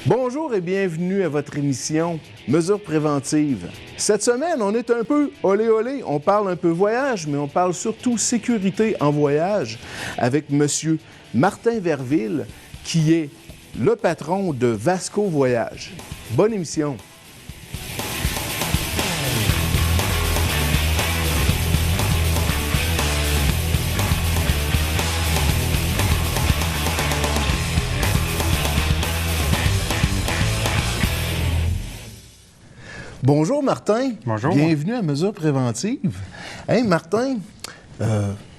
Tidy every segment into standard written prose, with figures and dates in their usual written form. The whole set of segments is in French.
Bonjour et bienvenue à votre émission Mesures préventives. Cette semaine, on est un peu olé olé. On parle un peu voyage, mais on parle surtout sécurité en voyage avec Monsieur Martin Verville, qui est le patron de Vasco Voyage. Bonne émission. Bonjour Martin. Bonjour. Bienvenue à Mesures préventives. Hey Martin,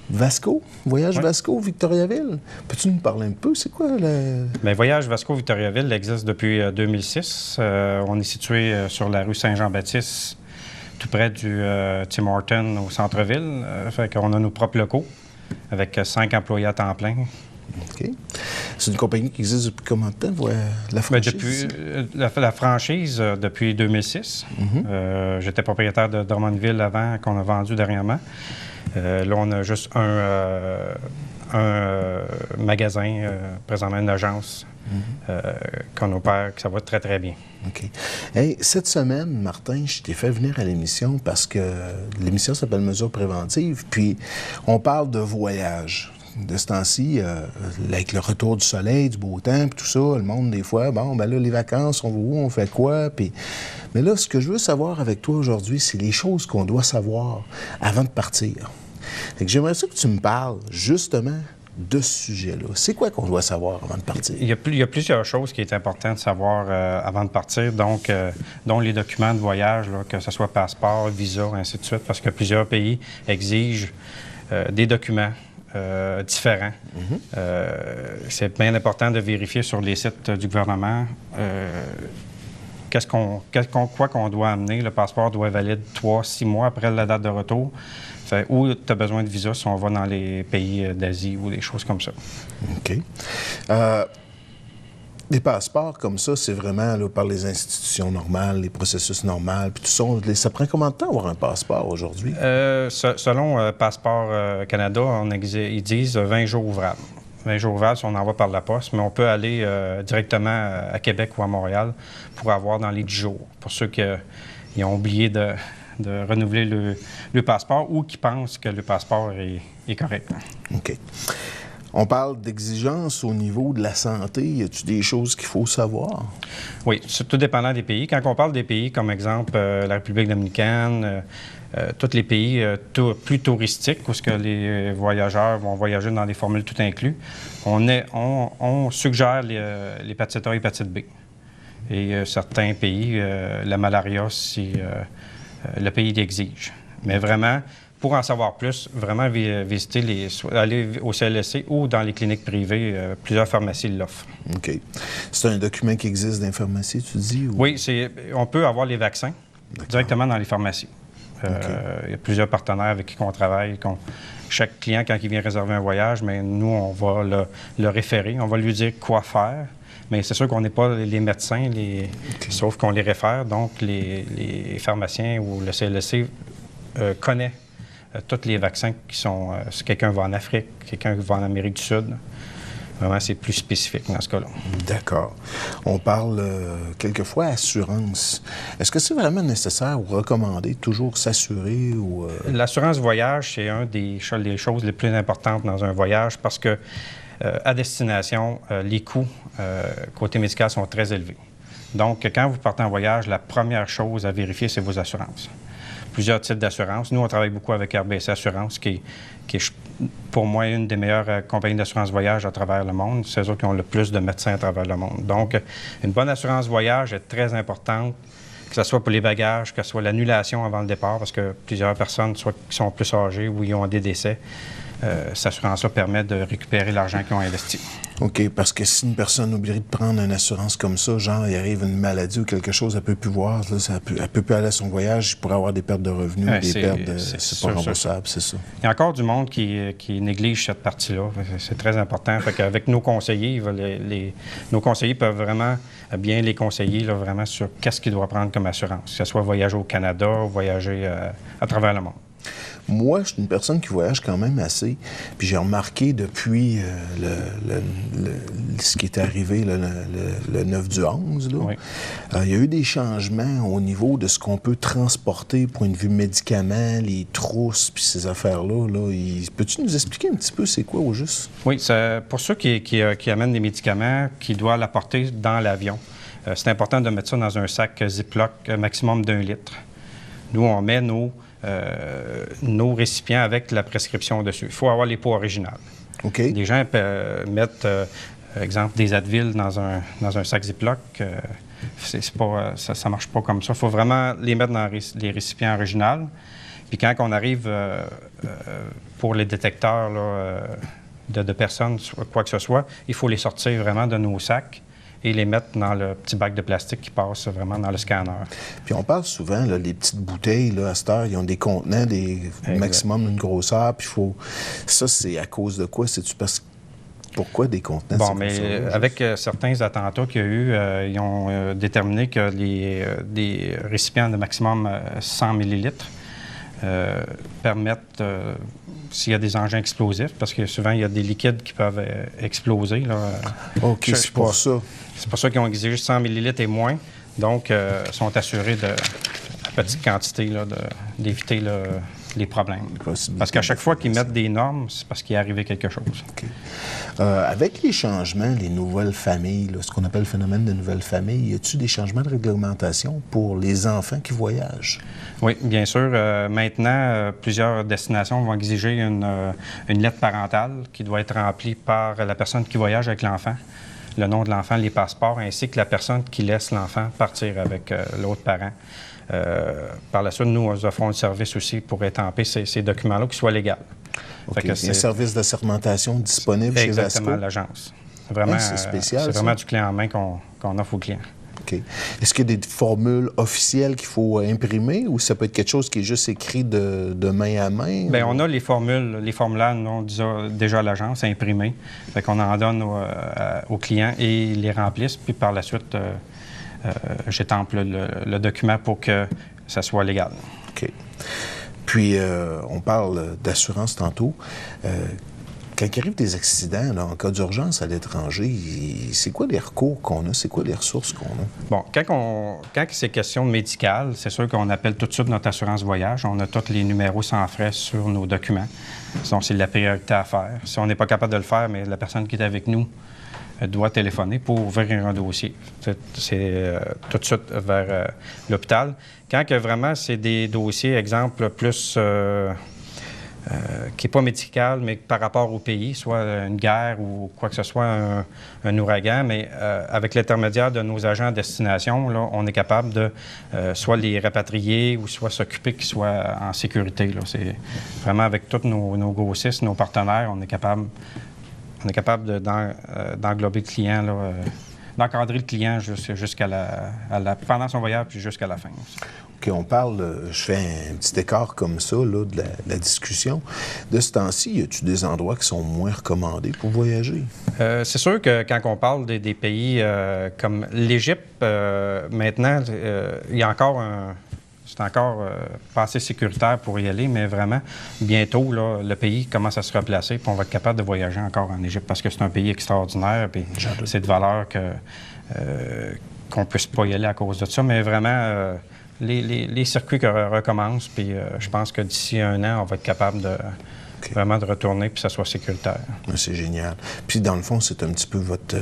Vasco, Voyage Vasco, Victoriaville. Peux-tu nous parler un peu? C'est quoi le... Bien, Voyage Vasco Victoriaville existe depuis 2006. On est situé sur la rue Saint-Jean-Baptiste, tout près du Tim Hortons au centre-ville. Fait qu'on a nos propres locaux avec 5 employés à temps plein. OK. C'est une compagnie qui existe depuis combien de temps, la franchise? La franchise, depuis 2006. J'étais propriétaire de Drummondville avant, qu'on a vendu dernièrement. Là, on a juste un magasin, présentement une agence qu'on opère, que ça va très, très bien. OK. Hey, cette semaine, Martin, je t'ai fait venir à l'émission parce que l'émission s'appelle Mesures préventives, puis on parle de voyage. De ce temps-ci, avec le retour du soleil, du beau temps, puis tout ça, le monde, des fois, bon, ben là, les vacances, on va où, on fait quoi, puis... Mais là, ce que je veux savoir avec toi aujourd'hui, c'est les choses qu'on doit savoir avant de partir. Fait que j'aimerais ça que tu me parles, justement, de ce sujet-là. C'est quoi qu'on doit savoir avant de partir? Il y a plusieurs choses qui est important de savoir avant de partir, donc dont les documents de voyage, là, que ce soit passeport, visa, ainsi de suite, parce que plusieurs pays exigent des documents différents. C'est bien important de vérifier sur les sites du gouvernement quoi qu'on doit amener. Le passeport doit être valide 3-6 mois après la date de retour. Ou tu as besoin de visa si on va dans les pays d'Asie ou des choses comme ça. OK. Des passeports comme ça, c'est vraiment là, par les institutions normales, les processus normaux, puis tout ça. Ça prend combien de temps avoir un passeport aujourd'hui? Selon Passeport Canada, ils disent 20 jours ouvrables. 20 jours ouvrables si on envoie par la poste, mais on peut aller directement à Québec ou à Montréal pour avoir dans les 10 jours. Pour ceux qui ont oublié de renouveler le passeport ou qui pensent que le passeport est correct. OK. On parle d'exigences au niveau de la santé. Y a-t-il des choses qu'il faut savoir? Oui, c'est tout dépendant des pays. Quand on parle des pays, comme exemple la République dominicaine, tous les pays plus touristiques, où ce que les voyageurs vont voyager dans des formules tout inclus, on suggère l'hépatite A et l'hépatite B. Et certains pays, la malaria, si le pays l'exige. Mais vraiment, pour en savoir plus, vraiment visiter aller au CLSC ou dans les cliniques privées, plusieurs pharmacies l'offrent. OK. C'est un document qui existe dans les pharmacies, tu dis? Ou... Oui, on peut avoir les vaccins directement dans les pharmacies. Il y a plusieurs partenaires avec qui on travaille. Chaque client, quand il vient réserver un voyage, mais nous, on va le référer. On va lui dire quoi faire. Mais c'est sûr qu'on n'est pas les médecins, sauf qu'on les réfère. Donc, les pharmaciens ou le CLSC connaît tous les vaccins qui sont... si quelqu'un va en Afrique, quelqu'un va en Amérique du Sud, vraiment, c'est plus spécifique dans ce cas-là. D'accord. On parle quelquefois assurance. Est-ce que c'est vraiment nécessaire ou recommandé de toujours s'assurer? Ou L'assurance voyage, c'est une des choses les plus importantes dans un voyage parce que à destination, les coûts côté médical sont très élevés. Donc, quand vous partez en voyage, la première chose à vérifier, c'est vos assurances. Plusieurs types d'assurances. Nous, on travaille beaucoup avec RBC Assurance, qui est, pour moi, une des meilleures compagnies d'assurance voyage à travers le monde. C'est eux qui ont le plus de médecins à travers le monde. Donc, une bonne assurance voyage est très importante, que ce soit pour les bagages, que ce soit l'annulation avant le départ, parce que plusieurs personnes, soit qui sont plus âgées ou ils ont des décès, cette assurance-là permet de récupérer l'argent qu'ils ont investi. OK, parce que si une personne oublie de prendre une assurance comme ça, genre, il arrive une maladie ou quelque chose, elle ne peut plus voir, là, elle peut plus aller à son voyage, il pourrait avoir des pertes de revenus, des pertes c'est pas remboursable, c'est ça. Il y a encore du monde qui néglige cette partie-là. C'est très important. Fait qu'avec nos conseillers, nos conseillers peuvent vraiment bien les conseiller là, vraiment sur qu'est-ce qu'ils doivent prendre comme assurance, que ce soit voyager au Canada ou voyager à travers le monde. Moi, je suis une personne qui voyage quand même assez. Puis j'ai remarqué depuis ce qui est arrivé le 9 du 11, là, Oui. Il y a eu des changements au niveau de ce qu'on peut transporter, point de vue médicaments, les trousses, puis ces affaires-là. Peux-tu nous expliquer un petit peu c'est quoi au juste? Oui, pour ceux qui amènent des médicaments, qui doivent l'apporter dans l'avion, c'est important de mettre ça dans un sac Ziploc maximum d'1 litre. Nous, on met nos récipients avec la prescription dessus. Il faut avoir les pots originales. OK. Des gens mettent, exemple, des Advil dans un sac Ziploc. Ça ne marche pas comme ça. Il faut vraiment les mettre dans les récipients originaux. Puis quand on arrive pour les détecteurs là, de personnes, quoi que ce soit, il faut les sortir vraiment de nos sacs et les mettre dans le petit bac de plastique qui passe vraiment dans le scanner. Puis on parle souvent, là, les petites bouteilles, là, à cette heure, ils ont des contenants, maximum d'une grosseur, puis ça, c'est à cause de quoi? C'est-tu parce que... Pourquoi des contenants? Bon, mais avec certains attentats qu'il y a eu, ils ont déterminé que des récipients de maximum 100 millilitres permettent, s'il y a des engins explosifs, parce que souvent, il y a des liquides qui peuvent exploser. Là. OK, c'est pour ça. C'est pour ça qu'ils ont exigé 100 millilitres et moins. Donc, ils sont assurés de, à petite quantité, d'éviter les problèmes. Parce qu'à chaque fois qu'ils mettent des normes, c'est parce qu'il est arrivé quelque chose. Okay. Avec les changements, les nouvelles familles, là, ce qu'on appelle le phénomène de nouvelles familles, y a-t-il des changements de réglementation pour les enfants qui voyagent? Oui, bien sûr. Maintenant, plusieurs destinations vont exiger une lettre parentale qui doit être remplie par la personne qui voyage avec l'enfant, le nom de l'enfant, les passeports, ainsi que la personne qui laisse l'enfant partir avec l'autre parent. Par la suite, nous offrons un service aussi pour étamper ces documents-là qui soient légaux. Okay. Il y a un service d'assermentation disponible chez Vasco? Exactement, l'agence. Vraiment, c'est spécial, c'est vraiment du clé en main qu'on offre aux clients. OK. Est-ce qu'il y a des formules officielles qu'il faut imprimer ou ça peut être quelque chose qui est juste écrit de main à main? Bien, on a les formulaires, nous, déjà à l'agence, imprimés. Fait qu'on en donne aux clients et ils les remplissent. Puis par la suite, j'étampe le document pour que ça soit légal. OK. Puis, on parle d'assurance tantôt. Quand il arrive des accidents, là, en cas d'urgence à l'étranger, c'est quoi les recours qu'on a? C'est quoi les ressources qu'on a? Bon, quand c'est question médicale, c'est sûr qu'on appelle tout de suite notre assurance voyage. On a tous les numéros sans frais sur nos documents. Donc, c'est la priorité à faire. Si on n'est pas capable de le faire, mais la personne qui est avec nous doit téléphoner pour ouvrir un dossier. C'est tout de suite vers l'hôpital. Quand que vraiment c'est des dossiers, exemple, plus qui n'est pas médical, mais par rapport au pays, soit une guerre ou quoi que ce soit, un ouragan, mais avec l'intermédiaire de nos agents à destination, là, on est capable de soit les rapatrier ou soit s'occuper qu'ils soient en sécurité. Là. C'est vraiment avec tous nos grossistes, nos partenaires, on est capable d'englober le client, d'encadrer le client pendant son voyage puis jusqu'à la fin aussi. OK, on parle, je fais un petit écart comme ça, là, de la discussion. De ce temps-ci, y a-t-il des endroits qui sont moins recommandés pour voyager? C'est sûr que quand on parle des pays comme l'Égypte, maintenant, il y a encore c'est encore pas assez sécuritaire pour y aller, mais vraiment, bientôt, là, le pays commence à se replacer, puis on va être capable de voyager encore en Égypte, parce que c'est un pays extraordinaire, puis c'est de valeur qu'on ne puisse pas y aller à cause de ça, mais vraiment, les circuits recommencent, puis je pense que d'ici 1 an, on va être capable vraiment de retourner, puis que ça soit sécuritaire. C'est génial. Puis, dans le fond, c'est un petit peu votre...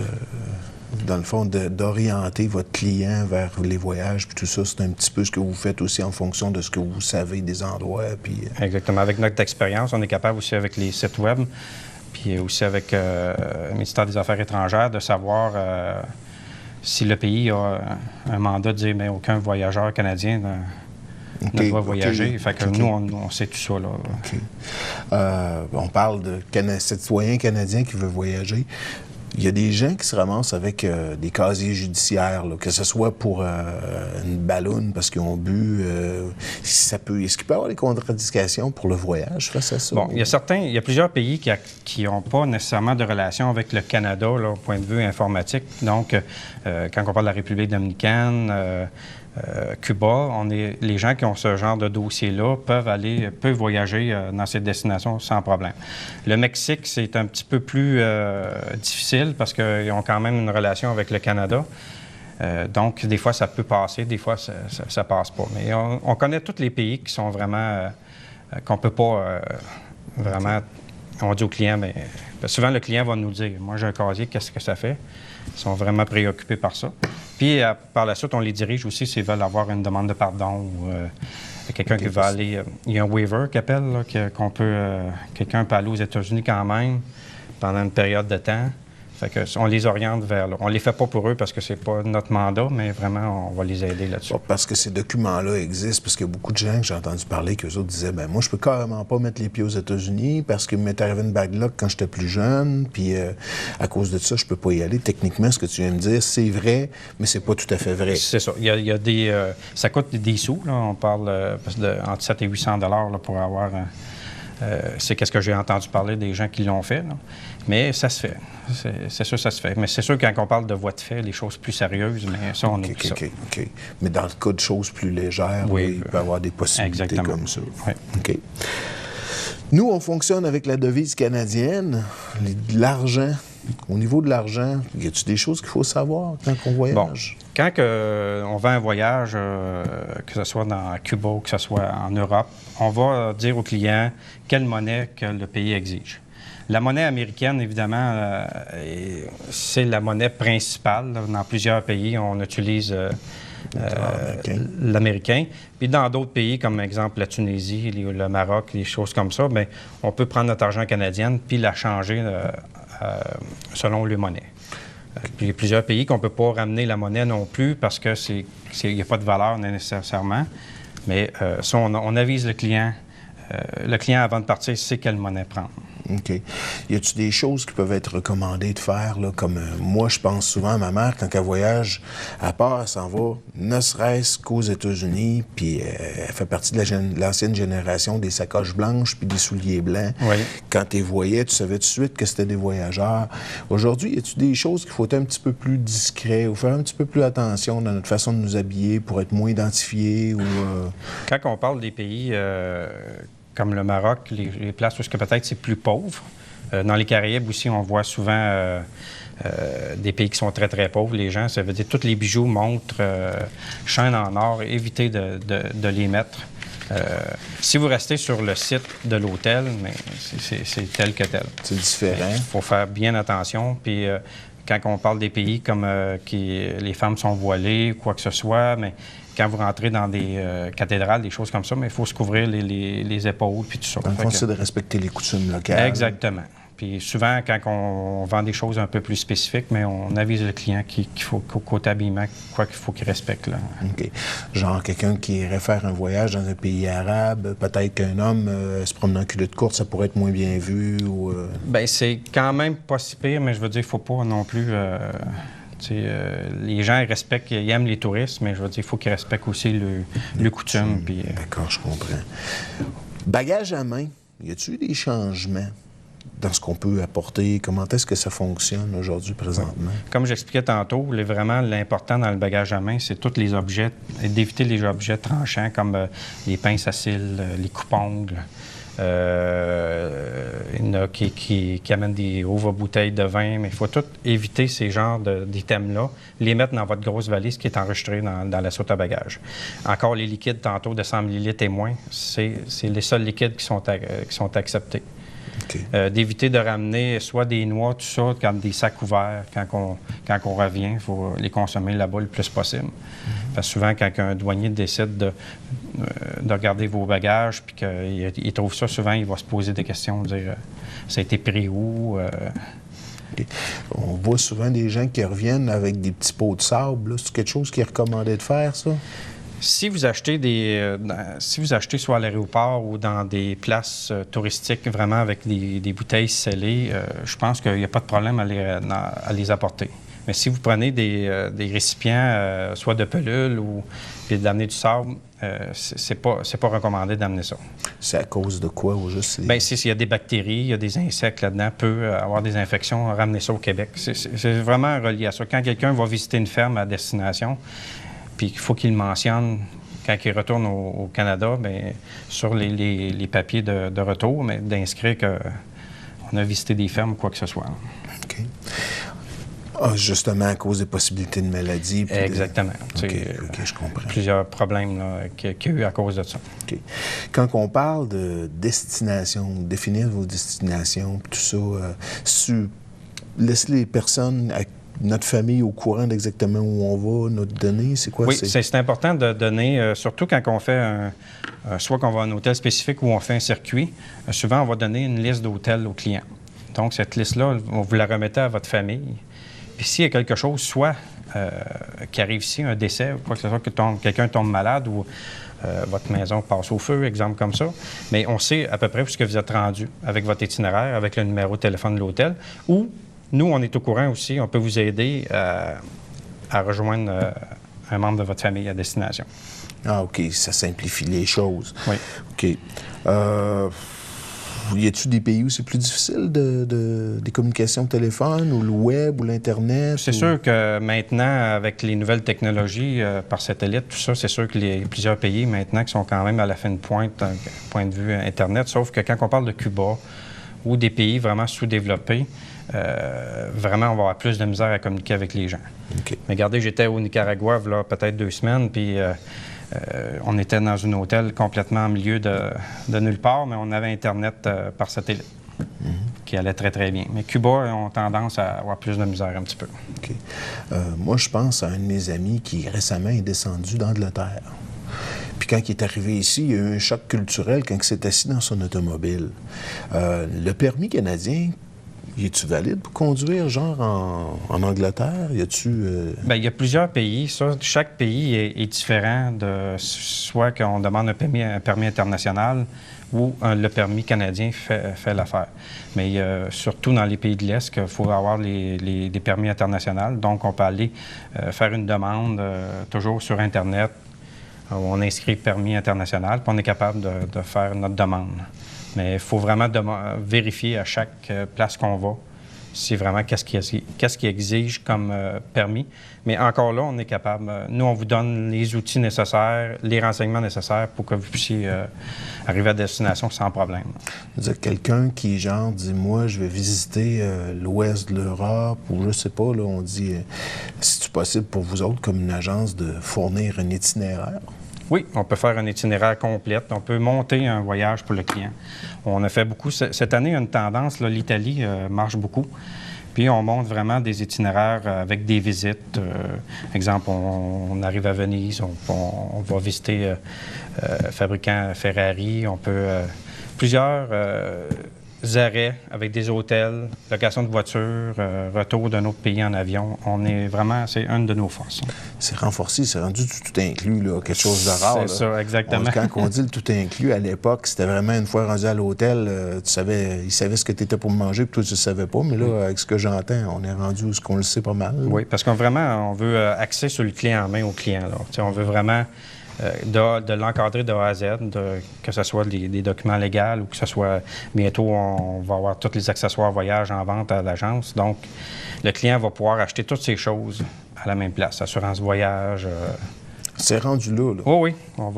dans le fond, d'orienter votre client vers les voyages, puis tout ça, c'est un petit peu ce que vous faites aussi en fonction de ce que vous savez des endroits, puis... Exactement. Avec notre expérience, on est capable aussi avec les sites web, puis aussi avec le ministère des Affaires étrangères, de savoir si le pays a un mandat de dire mais aucun voyageur canadien ne doit voyager. Fait que nous, on sait tout ça. Là. On parle de citoyen canadien qui veut voyager. Il y a des gens qui se ramassent avec des casiers judiciaires, là, que ce soit pour une balloune parce qu'ils ont bu. Est-ce qu'il peut y avoir des contre-indications pour le voyage face à ça? Bon, il y a plusieurs pays qui n'ont pas nécessairement de relation avec le Canada, là, au point de vue informatique. Donc, quand on parle de la République dominicaine, Cuba, les gens qui ont ce genre de dossier-là peuvent voyager dans ces destinations sans problème. Le Mexique, c'est un petit peu plus difficile parce qu'ils ont quand même une relation avec le Canada. Donc, des fois, ça peut passer, des fois, ça passe pas. Mais on connaît tous les pays qui sont vraiment... qu'on peut pas vraiment... On dit au client, mais souvent, le client va nous dire, moi, j'ai un casier, qu'est-ce que ça fait? Ils sont vraiment préoccupés par ça. Puis, par la suite, on les dirige aussi s'ils veulent avoir une demande de pardon ou quelqu'un qui va aller... il y a un waiver qu'ils appellent, là, quelqu'un peut aller aux États-Unis quand même pendant une période de temps. Fait que on les oriente vers là. On les fait pas pour eux parce que c'est pas notre mandat, mais vraiment, on va les aider là-dessus. Parce que ces documents-là existent, parce qu'il y a beaucoup de gens que j'ai entendu parler qu'eux autres disaient, ben moi, je peux carrément pas mettre les pieds aux États-Unis parce qu'il m'est arrivé une bad luck quand j'étais plus jeune, puis à cause de ça, je peux pas y aller. Techniquement, ce que tu viens de dire, c'est vrai, mais c'est pas tout à fait vrai. C'est ça. Il y a des... ça coûte des sous, là. On parle entre 700 et 800 $ là, pour avoir... c'est qu'est-ce que j'ai entendu parler des gens qui l'ont fait, là. Mais ça se fait. C'est sûr, ça se fait. Mais c'est sûr, quand on parle de voies de fait, les choses plus sérieuses, mais ça, on oublie ça. OK. Mais dans le cas de choses plus légères, oui, il peut y avoir des possibilités exactement. Comme ça. Oui. OK. Nous, on fonctionne avec la devise canadienne, l'argent. Au niveau de l'argent, y a-t-il des choses qu'il faut savoir quand on voyage? Bon, quand on va un voyage, que ce soit dans Cuba ou que ce soit en Europe, on va dire au client quelle monnaie que le pays exige. La monnaie américaine, évidemment, c'est la monnaie principale. Dans plusieurs pays, on utilise l'américain. Puis dans d'autres pays, comme exemple la Tunisie, le Maroc, les choses comme ça, bien, on peut prendre notre argent canadien puis la changer selon les monnaies. Puis il y a plusieurs pays qu'on ne peut pas ramener la monnaie non plus parce qu'il n'y a pas de valeur nécessairement. Mais ça, on avise le client. Le client, avant de partir, sait quelle monnaie prendre. OK. Y a-t-il des choses qui peuvent être recommandées de faire, là, comme moi, je pense souvent à ma mère, quand elle voyage, à part, elle s'en va, ne serait-ce qu'aux États-Unis, puis elle fait partie de l'ancienne génération des sacoches blanches puis des souliers blancs. Oui. Quand tu les voyais, tu savais tout de suite que c'était des voyageurs. Aujourd'hui, y a-t-il des choses qu'il faut être un petit peu plus discret ou faire un petit peu plus attention dans notre façon de nous habiller pour être moins identifiés ou... Quand on parle des pays... comme le Maroc, les places où peut-être c'est plus pauvre. Dans les Caraïbes aussi, on voit souvent des pays qui sont très, très pauvres. Les gens, ça veut dire tous les bijoux, montres, chaînes en or, évitez de les mettre. Si vous restez sur le site de l'hôtel, mais c'est tel que tel. C'est différent. Il faut faire bien attention. Puis quand on parle des pays comme les femmes sont voilées, quoi que ce soit, mais quand vous rentrez dans des cathédrales, des choses comme ça, mais il faut se couvrir les épaules puis tout ça. Dans le fond, c'est de respecter les coutumes locales. Exactement. Puis souvent, quand on vend des choses un peu plus spécifiques, mais on avise le client qu'il faut qu'au côté habillement, quoi qu'il faut qu'il respecte. Là. OK. Genre quelqu'un qui irait faire un voyage dans un pays arabe, peut-être qu'un homme se promener en culotte courte, ça pourrait être moins bien vu ou... Bien, c'est quand même pas si pire, mais je veux dire, il ne faut pas non plus... les gens, ils respectent, ils aiment les touristes, mais je veux dire, il faut qu'ils respectent aussi le coutume. Puis, D'accord, je comprends. Bagage à main, y a-t-il eu des changements dans ce qu'on peut apporter? Comment est-ce que ça fonctionne aujourd'hui, présentement? Comme j'expliquais tantôt, vraiment, l'important dans le bagage à main, c'est tous les objets, d'éviter les objets tranchants comme les pinces à cils, les coupe-ongles. Il y en a qui amènent des ouvre-bouteilles de vin, mais il faut tout éviter ces genres d'items-là, les mettre dans votre grosse valise qui est enregistrée dans la soute à bagages. Encore les liquides, tantôt, de 100 ml et moins, c'est les seuls liquides qui sont acceptés. Okay. D'éviter de ramener soit des noix, tout ça, comme des sacs ouverts quand on revient. Il faut les consommer là-bas le plus possible. Parce que souvent, quand un douanier décide de regarder vos bagages puis qu'il trouve ça, souvent, il va se poser des questions, dire ça a été pris où? Okay. On voit souvent des gens qui reviennent avec des petits pots de sable. C'est quelque chose qui est recommandé de faire, ça? Si vous achetez soit à l'aéroport ou dans des places touristiques vraiment avec des bouteilles scellées, je pense qu'il n'y a pas de problème à les apporter. Mais si vous prenez des récipients, soit de pelule ou d'amener du sable, c'est pas recommandé d'amener ça. C'est à cause de quoi au juste? Bien, s'il y a des bactéries, il y a des insectes là-dedans, peut avoir des infections, ramener ça au Québec. C'est vraiment relié à ça. Quand quelqu'un va visiter une ferme à destination, puis il faut qu'il mentionne, quand il retourne au Canada, bien, sur les papiers de retour, mais d'inscrire qu'on a visité des fermes ou quoi que ce soit. OK. Ah, justement, à cause des possibilités de maladies. Exactement. OK, je comprends. Plusieurs problèmes qu'il y a eu à cause de ça. OK. Quand on parle de destination, définir vos destinations, tout ça, laisser les personnes, notre famille, au courant d'exactement où on va, notre données, c'est quoi? Oui, c'est important de donner, surtout quand on fait soit qu'on va à un hôtel spécifique ou on fait un circuit, souvent on va donner une liste d'hôtels aux clients. Donc, cette liste-là, vous la remettez à votre famille. Puis s'il y a quelque chose, soit qui arrive ici, un décès, ou quoi que ce soit, que quelqu'un tombe malade ou votre maison passe au feu, exemple comme ça, mais on sait à peu près où est-ce que vous êtes rendu avec votre itinéraire, avec le numéro de téléphone de l'hôtel, ou nous, on est au courant aussi, on peut vous aider à rejoindre un membre de votre famille à destination. Ah, OK, ça simplifie les choses. Oui. OK. Y a-t-il des pays où c'est plus difficile des communications au téléphone ou le web ou l'Internet? C'est sûr que maintenant, avec les nouvelles technologies par satellite, tout ça, c'est sûr qu'il y a plusieurs pays maintenant qui sont quand même à la fin de pointe d'un point de vue Internet, sauf que quand on parle de Cuba ou des pays vraiment sous-développés, vraiment, on va avoir plus de misère à communiquer avec les gens. Okay. Mais regardez, j'étais au Nicaragua, là, peut-être 2 semaines, puis on était dans un hôtel complètement en milieu de nulle part, mais on avait Internet par satellite, qui allait très, très bien. Mais Cuba ont tendance à avoir plus de misère un petit peu. OK. Moi, je pense à un de mes amis qui récemment est descendu d'Angleterre. Puis quand il est arrivé ici, il y a eu un choc culturel quand il s'est assis dans son automobile. Le permis canadien, est-tu valide pour conduire, genre, en Angleterre? Bien, il y a plusieurs pays. Ça, chaque pays est différent de soit qu'on demande un permis international ou le permis canadien fait l'affaire. Mais surtout dans les pays de l'Est, il faut avoir des permis internationaux. Donc, on peut aller faire une demande toujours sur Internet. On inscrit permis international, puis on est capable de faire notre demande. Mais il faut vraiment vérifier à chaque place qu'on va si vraiment qu'est-ce qui exige comme permis. Mais encore là, on est capable. Nous, on vous donne les outils nécessaires, les renseignements nécessaires pour que vous puissiez arriver à destination sans problème. C'est-à-dire quelqu'un qui, genre, dit « Moi, je vais visiter l'ouest de l'Europe » ou je sais pas, là, on dit « C'est-tu possible pour vous autres, comme une agence, de fournir un itinéraire? » Oui, on peut faire un itinéraire complet. On peut monter un voyage pour le client. On a fait beaucoup. Cette année, il y a une tendance, l'Italie marche beaucoup. Puis on monte vraiment des itinéraires avec des visites. Exemple, on arrive à Venise, on va visiter fabricant Ferrari. On peut plusieurs arrêts avec des hôtels, location de voitures, retour d'un autre pays en avion. C'est une de nos forces. C'est renforcé, c'est rendu tout inclus, là, quelque chose de rare. C'est ça, exactement. Quand on dit le tout inclus, à l'époque, c'était vraiment une fois rendu à l'hôtel, ils savaient ce que tu étais pour manger, puis toi, tu ne savais pas. Mais là, avec ce que j'entends, on est rendu où on le sait pas mal. Oui, parce qu'on on veut axer sur le clé en main au client. Là. On veut vraiment de l'encadrer de A à Z, que ce soit des documents légaux ou que ce soit bientôt, on va avoir tous les accessoires voyage en vente à l'agence. Donc, le client va pouvoir acheter toutes ces choses à la même place, assurance voyage. C'est rendu là. Oui, on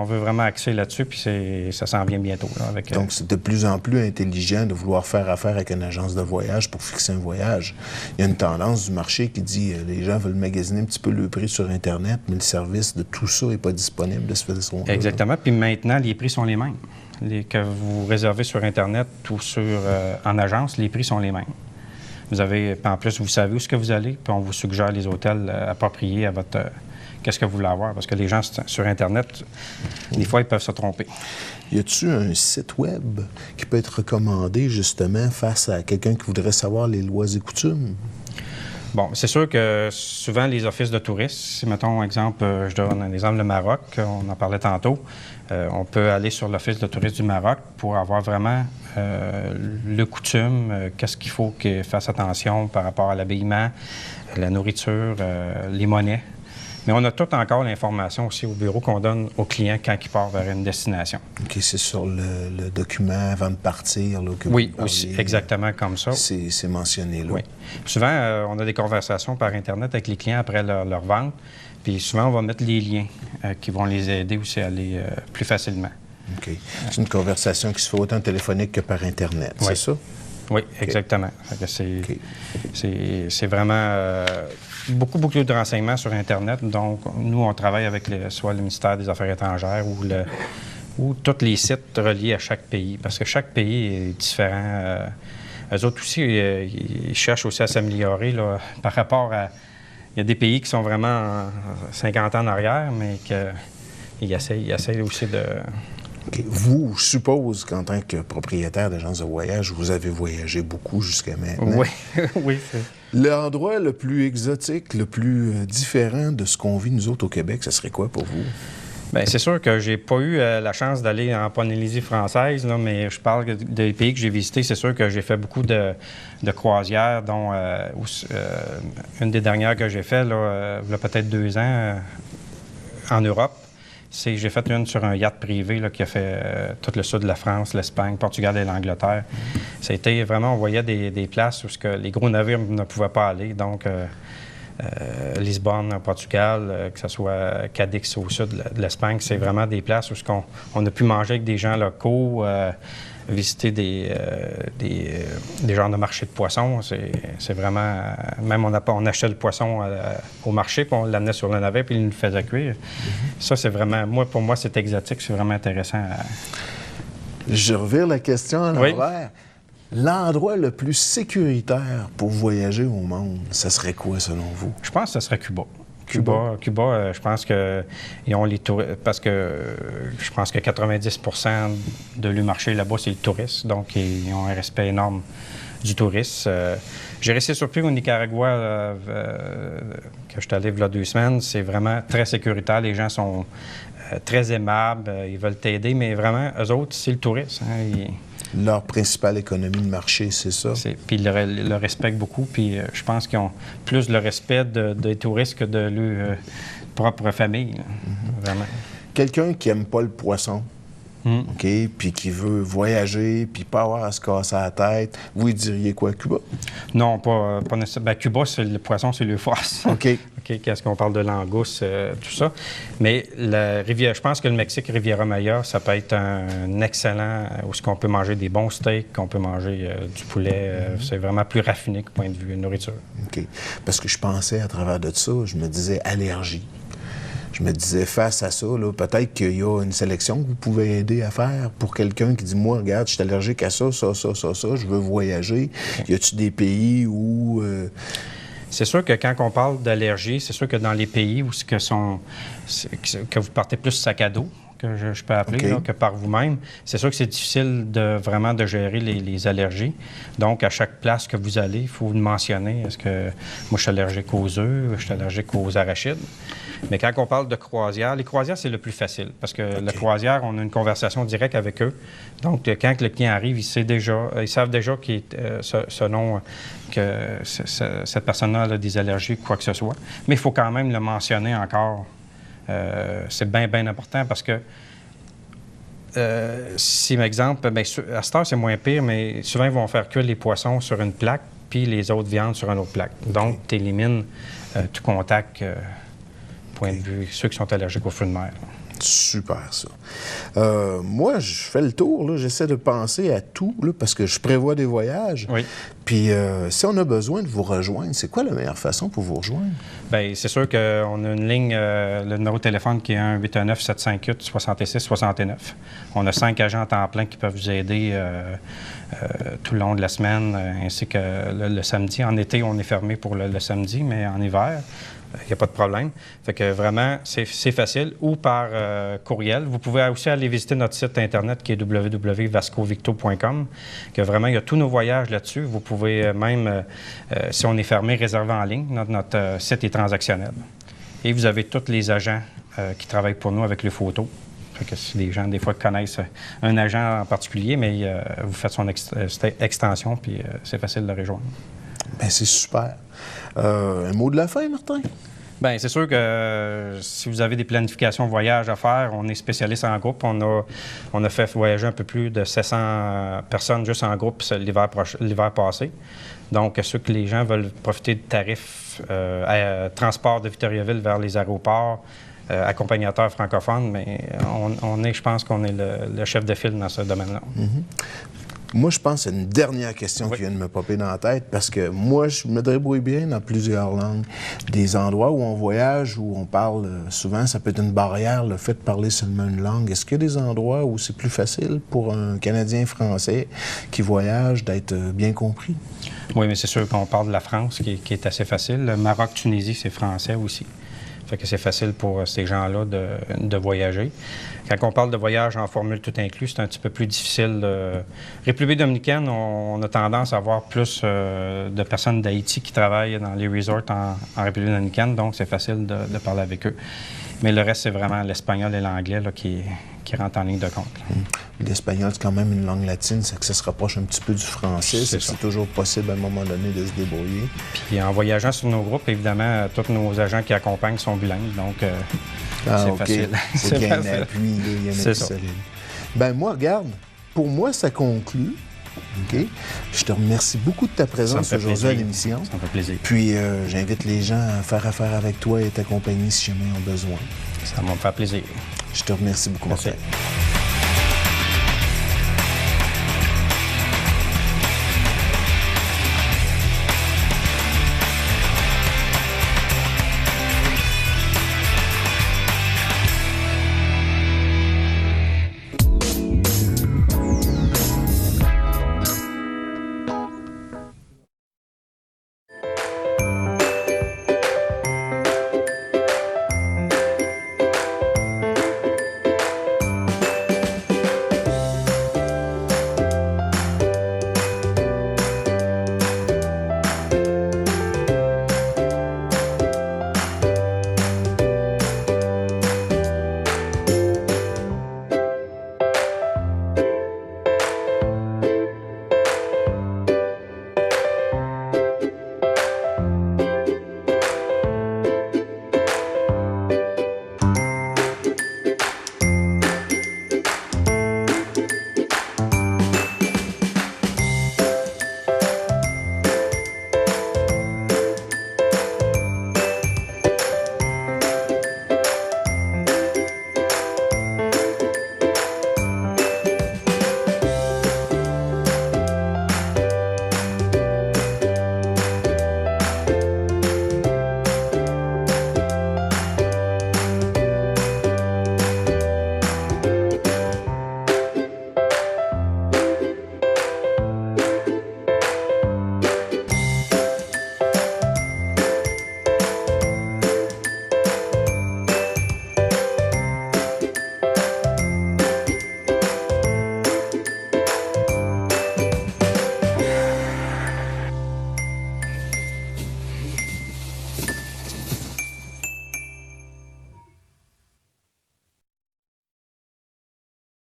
veut vraiment axer là-dessus, puis ça s'en vient bientôt. Là, Donc, c'est de plus en plus intelligent de vouloir faire affaire avec une agence de voyage pour fixer un voyage. Il y a une tendance du marché qui dit les gens veulent magasiner un petit peu le prix sur Internet, mais le service de tout ça n'est pas disponible de ce façon-là. Exactement. Puis maintenant, les prix sont les mêmes. Que vous réservez sur Internet ou en agence, les prix sont les mêmes. Vous avez, en plus, vous savez où est-ce que vous allez, puis on vous suggère les hôtels appropriés à votre... qu'est-ce que vous voulez avoir? Parce que les gens sur Internet, des fois, ils peuvent se tromper. Y a-t-il un site web qui peut être recommandé, justement, face à quelqu'un qui voudrait savoir les lois et coutumes? Bon, c'est sûr que souvent, les offices de tourisme, si, mettons, exemple, je donne un exemple, le Maroc, on en parlait tantôt, on peut aller sur l'Office de tourisme du Maroc pour avoir vraiment le coutume, qu'est-ce qu'il faut qu'il fasse attention par rapport à l'habillement, la nourriture, les monnaies. Mais on a tout encore l'information aussi au bureau qu'on donne aux clients quand ils partent vers une destination. OK, c'est sur le document avant de partir là, que oui, vous parlez, aussi, exactement comme ça. C'est mentionné là. Oui. Souvent, on a des conversations par Internet avec les clients après leur vente. Puis souvent, on va mettre les liens qui vont les aider aussi à aller plus facilement. OK. C'est une conversation qui se fait autant téléphonique que par Internet, oui. c'est ça? Oui, exactement. C'est vraiment beaucoup de renseignements sur Internet. Donc, nous, on travaille avec soit le ministère des Affaires étrangères ou tous les sites reliés à chaque pays, parce que chaque pays est différent. Eux autres aussi, ils cherchent aussi à s'améliorer par rapport à... Il y a des pays qui sont vraiment 50 ans en arrière, mais qu'ils essayent aussi de... Okay. Vous, je suppose qu'en tant que propriétaire d'agence de voyage, vous avez voyagé beaucoup jusqu'à maintenant. Oui, oui. L'endroit le plus exotique, le plus différent de ce qu'on vit nous autres au Québec, ce serait quoi pour vous? Bien, c'est sûr que j'ai pas eu la chance d'aller en Polynésie française, là, mais je parle des pays que j'ai visités. C'est sûr que j'ai fait beaucoup de croisières, dont une des dernières que j'ai fait, là, il y a peut-être 2 ans, en Europe. J'ai fait une sur un yacht privé là, qui a fait tout le sud de la France, l'Espagne, Portugal et l'Angleterre. Ça a été vraiment, on voyait des places où les gros navires ne pouvaient pas aller. Donc, Lisbonne, Portugal, que ce soit Cadix au sud de l'Espagne, c'est vraiment des places où on a pu manger avec des gens locaux, visiter des genres de marchés de poissons. C'est vraiment... Même on achetait le poisson au marché, puis on l'amenait sur le navire, puis il nous le faisait cuire. Ça, c'est vraiment... Pour moi, c'est exotique, c'est vraiment intéressant. Je revire la question à l'envers. Oui. L'endroit le plus sécuritaire pour voyager au monde, ça serait quoi, selon vous? Je pense que ce serait Cuba. Cuba, je pense qu'ils ont les touristes, parce que je pense que 90 de leur marché là-bas, c'est le tourisme. Donc, ils ont un respect énorme du tourisme. J'ai resté surpris au Nicaragua, que je suis allé il y a 2 semaines. C'est vraiment très sécuritaire. Les gens sont très aimables. Ils veulent t'aider, mais vraiment, eux autres, c'est le tourisme. Hein, leur principale économie de marché, c'est ça? Puis ils le respectent beaucoup. Puis je pense qu'ils ont plus le respect des touristes que de leur propre famille. Vraiment. Quelqu'un qui n'aime pas le poisson, OK, puis qui veut voyager, puis pas avoir à se casser la tête, vous diriez quoi, Cuba? Non, pas nécessairement. Bien, Cuba, le poisson, c'est le force. OK. OK, qu'est-ce qu'on parle de langouste, tout ça. Mais la rivière, je pense que le Mexique, Riviera Maya, ça peut être un excellent, où on peut manger des bons steaks, qu'on peut manger du poulet. C'est vraiment plus raffiné que point de vue nourriture. OK. Parce que je pensais à travers de ça, je me disais allergie. Je me disais, face à ça, peut-être qu'il y a une sélection que vous pouvez aider à faire pour quelqu'un qui dit, moi, regarde, je suis allergique à ça, je veux voyager. Okay. Y a-t-il des pays où... C'est sûr que quand on parle d'allergie, c'est sûr que dans les pays où que vous partez plus sac à dos, que je peux appeler, okay. là, que par vous-même, c'est sûr que c'est difficile vraiment de gérer les allergies. Donc, à chaque place que vous allez, il faut le mentionner. Est-ce que moi, je suis allergique aux œufs, je suis allergique aux arachides? Mais quand on parle de croisière, les croisières, c'est le plus facile parce que la croisière, on a une conversation directe avec eux. Donc, quand le client arrive, ils savent déjà selon que cette personne-là a des allergies, quoi que ce soit. Mais il faut quand même le mentionner encore. C'est bien important parce que si, par exemple, à cette heure, c'est moins pire, mais souvent, ils vont faire cuire les poissons sur une plaque puis les autres viandes sur une autre plaque. Donc, tu élimines tout contact, point de vue, ceux qui sont allergiques aux fruits de mer. Super, ça. Moi, je fais le tour, j'essaie de penser à tout, parce que je prévois des voyages. Oui. Puis, si on a besoin de vous rejoindre, c'est quoi la meilleure façon pour vous rejoindre? Bien, c'est sûr qu'on a une ligne, le numéro de téléphone qui est 1-819-758-6669. On a 5 agents à temps plein qui peuvent vous aider tout le long de la semaine, ainsi que le samedi. En été, on est fermé pour le samedi, mais en hiver, Il n'y a pas de problème. Fait que vraiment, c'est facile. Ou par courriel. Vous pouvez aussi aller visiter notre site Internet qui est www.vascovicto.com. Que vraiment, il y a tous nos voyages là-dessus. Vous pouvez même, si on est fermé, réserver en ligne. Notre site est transactionnel. Et vous avez tous les agents qui travaillent pour nous avec les photos. Fait que si les gens, des fois, connaissent un agent en particulier, mais vous faites son extension, puis c'est facile de le rejoindre. Bien, c'est super. Un mot de la fin, Martin? Bien, c'est sûr que si vous avez des planifications de voyage à faire, on est spécialiste en groupe. On a fait voyager un peu plus de 700 personnes juste en groupe l'hiver passé. Donc, ceux que les gens veulent profiter de tarifs transport de Victoriaville vers les aéroports, accompagnateur francophone, mais je pense qu'on est le chef de file dans ce domaine-là. Moi, je pense que c'est une dernière question qui vient de me popper dans la tête, parce que moi, je me débrouille bien dans plusieurs langues. Des endroits où on voyage, où on parle souvent, ça peut être une barrière, le fait de parler seulement une langue. Est-ce qu'il y a des endroits où c'est plus facile pour un Canadien français qui voyage d'être bien compris? Oui, mais c'est sûr qu'on parle de la France, qui est assez facile. Le Maroc, Tunisie, c'est français aussi. Fait que c'est facile pour ces gens-là de voyager. Quand on parle de voyage en formule tout inclus, c'est un petit peu plus difficile. République dominicaine, on a tendance à avoir plus de personnes d'Haïti qui travaillent dans les resorts en République dominicaine, donc c'est facile de parler avec eux. Mais le reste, c'est vraiment l'espagnol et l'anglais qui rentrent en ligne de compte. L'espagnol, c'est quand même une langue latine, c'est que ça se rapproche un petit peu du français. C'est toujours possible à un moment donné de se débrouiller. Puis en voyageant sur nos groupes, évidemment, tous nos agents qui accompagnent sont bilingues, donc c'est facile. C'est qu'il y a un appui, il y a un appui solide. Bien, moi, regarde, pour moi, ça conclut. OK? Je te remercie beaucoup de ta présence aujourd'hui à l'émission. Ça me fait plaisir. Puis, j'invite les gens à faire affaire avec toi et t'accompagner si jamais ils ont besoin. Ça va me faire plaisir. Je te remercie beaucoup, Martin.